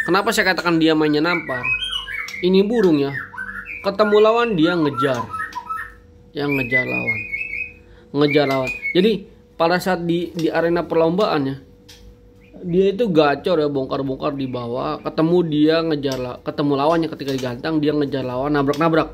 Kenapa saya katakan dia mainnya nampar? Ini burung ya, ketemu lawan dia ngejar, yang ngejar lawan. Jadi pada saat di arena perlombaannya, dia itu gacor ya, bongkar-bongkar di bawah, ketemu lawannya ketika digantang, dia ngejar lawan, nabrak-nabrak.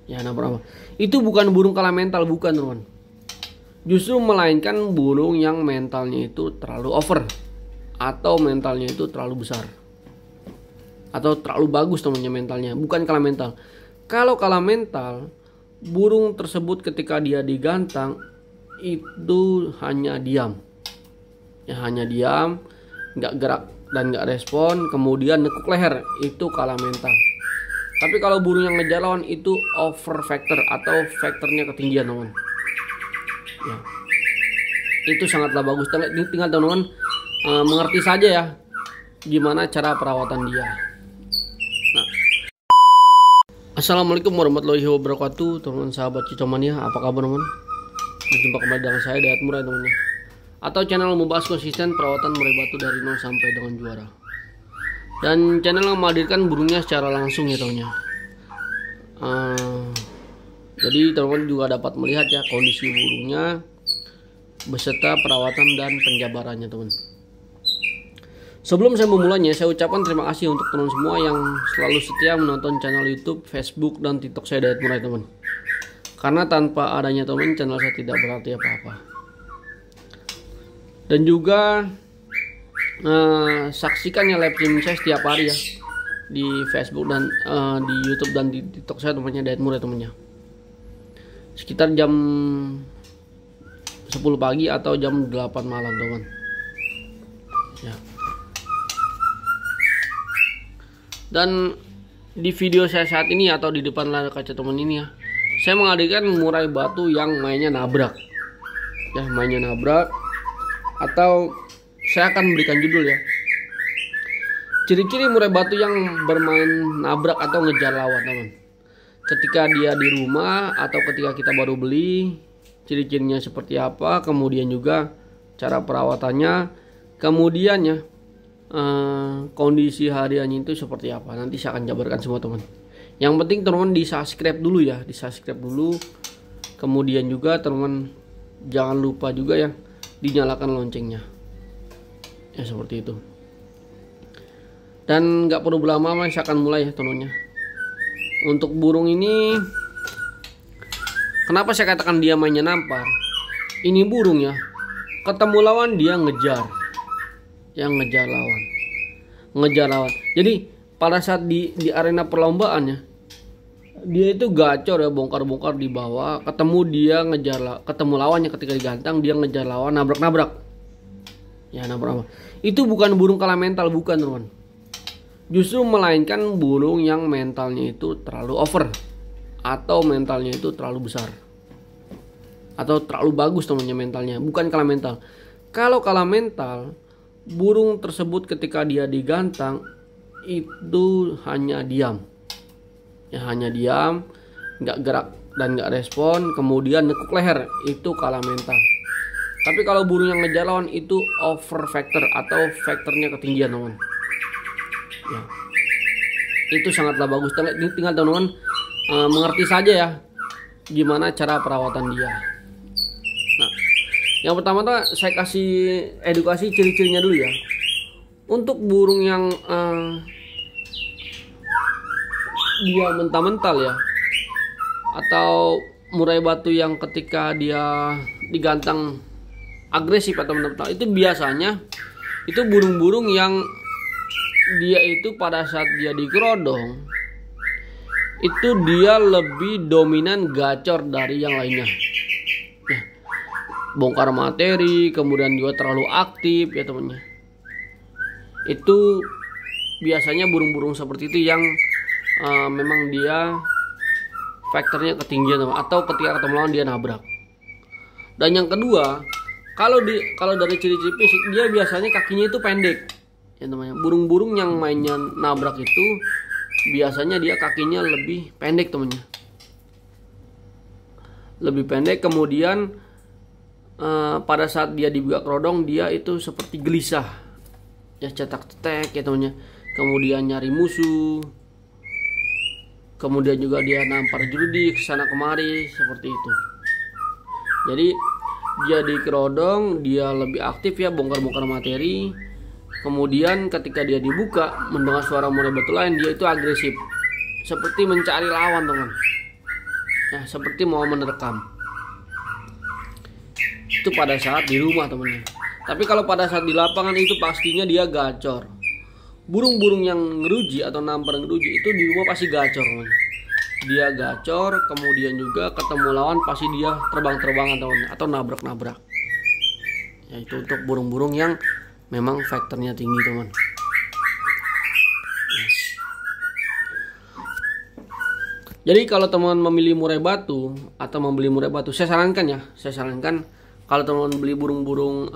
Ya, nabrak. Itu bukan burung kalah mental, bukan teman. Justru melainkan burung yang mentalnya itu terlalu over, atau mentalnya itu terlalu besar, atau terlalu bagus temannya mentalnya, bukan kalah mental. Kalau kalah mental, burung tersebut ketika dia digantang itu hanya diam. Ya, hanya diam, nggak gerak dan nggak respon, kemudian nekuk leher, itu kalah mental. Tapi kalau burung yang ngejar lawan itu over factor atau faktornya ketinggian teman. Ya, itu sangatlah bagus. Tinggal teman-teman mengerti saja ya gimana cara perawatan dia. Nah, assalamualaikum warahmatullahi wabarakatuh, teman-teman sahabat Cicomania. Apa kabar teman? Berjumpa kembali dengan saya Dayat Murai teman-teman, atau channel membahas konsisten perawatan murai batu dari nol sampai dengan juara. Dan channel yang menghadirkan burungnya secara langsung ya teman-teman. Jadi teman-teman juga dapat melihat ya kondisi burungnya beserta perawatan dan penjabarannya teman. Sebelum saya memulainya, saya ucapkan terima kasih untuk teman semua yang selalu setia menonton channel YouTube, Facebook, dan TikTok saya Dayat Murai teman. Karena tanpa adanya teman, channel saya tidak berarti apa-apa. Dan juga saksikan ya live streaming saya setiap hari ya di Facebook dan di YouTube dan di TikTok saya temannya Dayat Murai temannya. Sekitar jam 10 pagi atau jam 8 malam teman. Ya. Dan di video saya saat ini atau di depan layar kaca teman ini ya, saya menghadirkan murai batu yang mainnya nabrak. Ya, mainnya nabrak, atau saya akan memberikan judul ya, ciri-ciri murai batu yang bermain nabrak atau ngejar lawan teman. Ketika dia di rumah atau ketika kita baru beli, ciri-cirinya seperti apa, kemudian juga cara perawatannya, kemudian ya kondisi hariannya itu seperti apa. Nanti saya akan jabarkan semua teman. Yang penting teman-teman di subscribe dulu ya, di subscribe dulu. Kemudian juga teman-teman jangan lupa juga ya dinyalakan loncengnya. Ya seperti itu. Dan nggak perlu berlama-lama, saya akan mulai ya teman-teman. Untuk burung ini, kenapa saya katakan dia mainnya nampar? Ini burung ya, ketemu lawan dia ngejar, yang ngejar lawan. Jadi pada saat di arena perlombaannya, dia itu gacor ya, bongkar-bongkar di bawah, ketemu lawannya ketika digantang, dia ngejar lawan, nabrak-nabrak. Ya, nabrak. Itu bukan burung kalah mental, bukan teman. Justru melainkan burung yang mentalnya itu terlalu over, atau mentalnya itu terlalu besar, atau terlalu bagus temannya mentalnya, bukan kalah mental. Kalau kalah mental, burung tersebut ketika dia digantang itu hanya diam. Ya, hanya diam, nggak gerak dan nggak respon, kemudian nekuk leher, itu kalah mental. Tapi kalau burung yang ngejar lawan itu over factor atau faktornya ketinggian teman. Ya, itu sangatlah bagus. Tinggal teman-teman mengerti saja ya gimana cara perawatan dia. Nah, yang pertama saya kasih edukasi ciri-cirinya dulu ya. Untuk burung yang dia mental-mental ya, atau murai batu yang ketika dia digantang agresif atau mental, itu biasanya itu burung-burung yang dia itu pada saat dia digerodong itu dia lebih dominan gacor dari yang lainnya ya, bongkar materi, kemudian juga terlalu aktif ya temannya. Itu biasanya burung-burung seperti itu yang memang dia faktornya ketinggian teman, atau ketika ketemu lawan dia nabrak. Dan yang kedua, kalau dari ciri-ciri fisik, dia biasanya kakinya itu pendek ya temannya. Burung-burung yang mainnya nabrak itu biasanya dia kakinya lebih pendek temannya, lebih pendek. Kemudian pada saat dia dibuka kerodong, dia itu seperti gelisah ya, cetak-cetek ya temannya, kemudian nyari musuh, kemudian juga dia nampar judi kesana kemari seperti itu. Jadi dia di kerodong dia lebih aktif ya, bongkar-bongkar materi. Kemudian ketika dia dibuka mendengar suara murai batu lain, dia itu agresif, seperti mencari lawan teman, ya seperti mau menerkam. Itu pada saat di rumah temannya. Tapi kalau pada saat di lapangan itu pastinya dia gacor. Burung-burung yang ngeruji atau nampar ngeruji itu di rumah pasti gacor temannya. Dia gacor, kemudian juga ketemu lawan pasti dia terbang-terbangan temannya, atau nabrak-nabrak. Ya itu untuk burung-burung yang memang faktornya tinggi teman. Jadi kalau teman memilih murai batu atau membeli murai batu, saya sarankan kalau teman beli burung-burung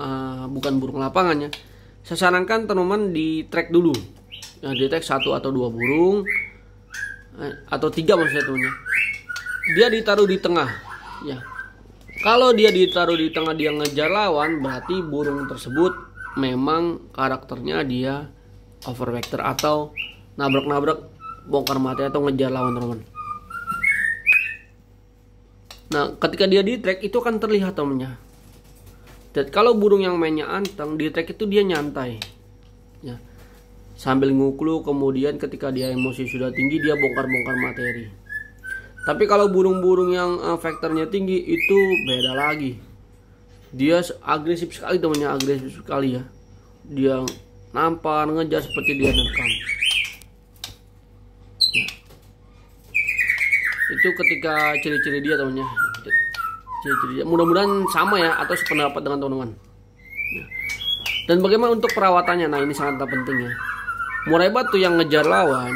bukan burung lapangannya, saya sarankan teman di track dulu. Ya, di track 1 atau 2 burung atau 3 maksudnya temannya. Dia ditaruh di tengah. Ya. Kalau dia ditaruh di tengah dia ngejar lawan, berarti burung tersebut memang karakternya dia overvector atau nabrak-nabrak, bongkar materi atau ngejar lawan teman. Nah, ketika dia di track itu akan terlihat temannya. Dan kalau burung yang mainnya anteng di track itu dia nyantai, ya, sambil nguklu. Kemudian ketika dia emosi sudah tinggi dia bongkar-bongkar materi. Tapi kalau burung-burung yang faktornya tinggi itu beda lagi. Dia agresif sekali temannya, agresif sekali ya. Dia nampar, ngejar seperti dia nerkam. Ya. Itu ketika ciri-ciri dia temannya. Ciri-ciri dia. Mudah-mudahan sama ya atau sependapat dengan teman-teman. Ya. Dan bagaimana untuk perawatannya? Nah ini sangat penting ya. Murai batu yang ngejar lawan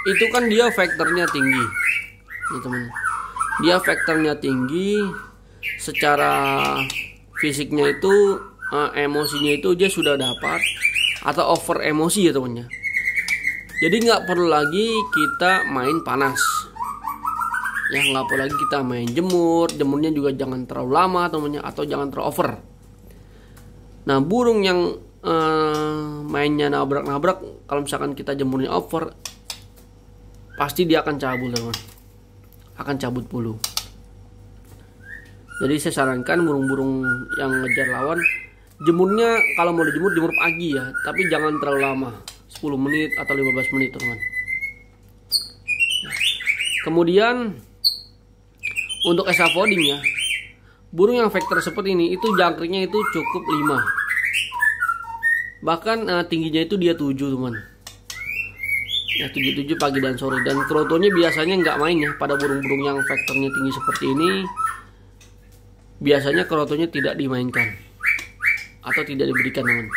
itu kan dia faktornya tinggi. Ya, teman. Dia faktornya tinggi, secara fisiknya itu emosinya itu dia sudah dapat atau over emosi ya temannya. Jadi nggak perlu lagi kita main panas ya, nggak perlu lagi kita main jemurnya juga jangan terlalu lama temannya, atau jangan terlalu over. Nah burung yang mainnya nabrak-nabrak, kalau misalkan kita jemurnya over pasti dia akan cabul teman, akan cabut bulu. Jadi saya sarankan burung-burung yang ngejar lawan, jemurnya kalau mau dijemur, jemur pagi ya, tapi jangan terlalu lama, 10 menit atau 15 menit teman. Kemudian untuk esafoding ya, burung yang vektor seperti ini itu jangkriknya itu cukup 5, bahkan tingginya itu dia 7 teman ya, 7 pagi dan sore. Dan krotonya biasanya nggak main ya, pada burung-burung yang vektornya tinggi seperti ini biasanya krotonya tidak dimainkan atau tidak diberikan teman.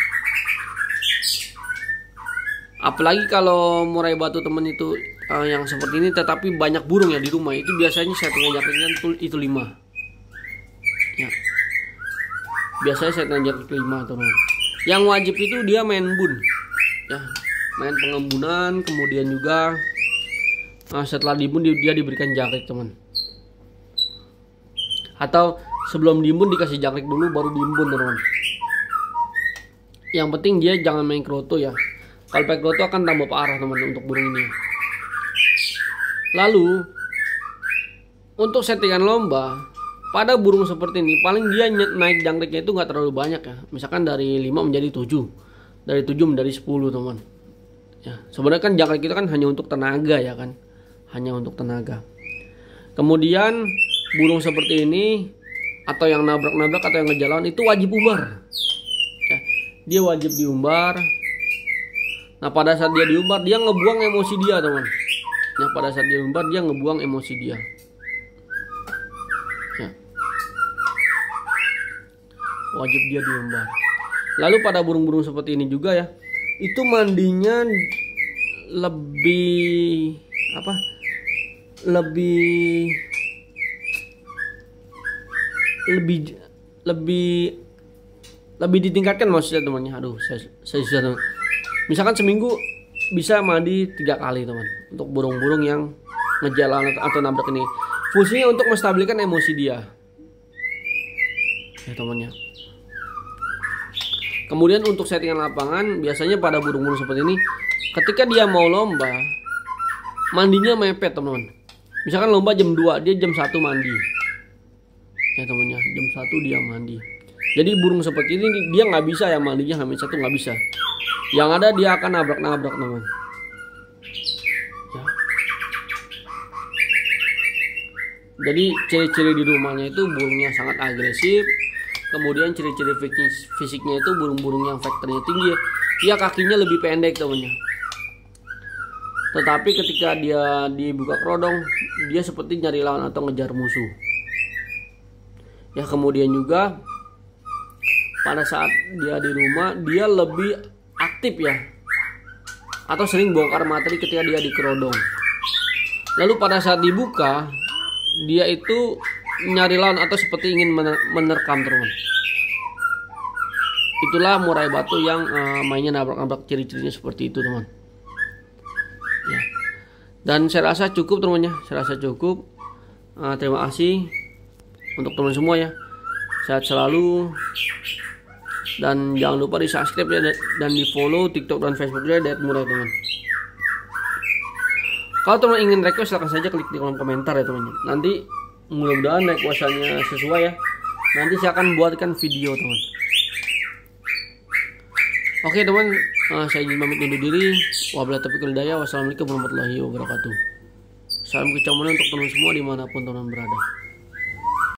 Apalagi kalau murai batu teman itu yang seperti ini tetapi banyak burung ya di rumah, itu biasanya settingan jangkriknya itu 5 ya. Biasanya settingan jangkrik 5 teman. Yang wajib itu dia main bun ya, main pengembunan. Kemudian juga setelah dibun dia diberikan jangkrik teman, atau sebelum diimbun dikasih jangkrik dulu baru diimbun teman. Yang penting dia jangan main kroto ya. Kalau pakai kroto akan tambah parah teman untuk burung ini. Lalu untuk settingan lomba pada burung seperti ini, paling dia naik jangkriknya itu nggak terlalu banyak ya. Misalkan dari 5 menjadi 7, dari 7 menjadi 10 teman. Ya, sebenarnya kan jangkrik itu kan hanya untuk tenaga ya kan, hanya untuk tenaga. Kemudian burung seperti ini atau yang nabrak-nabrak atau yang ngejalan itu wajib umbar ya, dia wajib diumbar. Nah pada saat dia diumbar dia ngebuang emosi dia teman. Nah pada saat dia diumbar dia ngebuang emosi dia ya, wajib dia diumbar. Lalu pada burung-burung seperti ini juga ya, itu mandinya lebih apa, lebih ditingkatkan maksudnya temannya. Aduh saya sudah teman. Misalkan seminggu bisa mandi 3 kali teman, untuk burung-burung yang ngejalan atau nabrak ini. Fungsinya untuk menstabilkan emosi dia ya temannya. Kemudian untuk settingan lapangan, biasanya pada burung-burung seperti ini, ketika dia mau lomba, mandinya mepet teman-teman. Misalkan lomba jam 2, dia jam 1 mandi. Ya temennya, jam 1 dia mandi. Jadi burung seperti ini dia nggak bisa ya mandinya H-1, nggak bisa. Yang ada dia akan nabrak-nabrak teman. Ya. Jadi ciri-ciri di rumahnya itu burungnya sangat agresif. Kemudian ciri-ciri fisiknya itu burung-burung yang vektornya tinggi. Dia kakinya lebih pendek temennya. Tetapi ketika dia dibuka kerodong, dia seperti nyari lawan atau ngejar musuh. Ya kemudian juga pada saat dia di rumah, dia lebih aktif ya, atau sering bongkar materi ketika dia di kerodong. Lalu pada saat dibuka, dia itu nyari lawan atau seperti ingin menerkam teman. Itulah murai batu yang mainnya nabrak-nabrak, ciri-cirinya seperti itu teman. Ya. Dan saya rasa cukup temannya, saya rasa cukup. Terima kasih untuk teman semua ya. Sehat selalu. Dan jangan lupa di subscribe ya, dan di follow TikTok dan Facebook saya @murai teman. Kalau teman ingin request silahkan saja klik di kolom komentar ya teman. Nanti mudah-mudahan requestannya sesuai ya. Nanti saya akan buatkan video teman. Oke teman, saya izin pamit undur diri. Wabillahi taufiq wal hidayah. Wassalamualaikum warahmatullahi wabarakatuh. Salam kecombrang untuk teman semua dimanapun teman berada.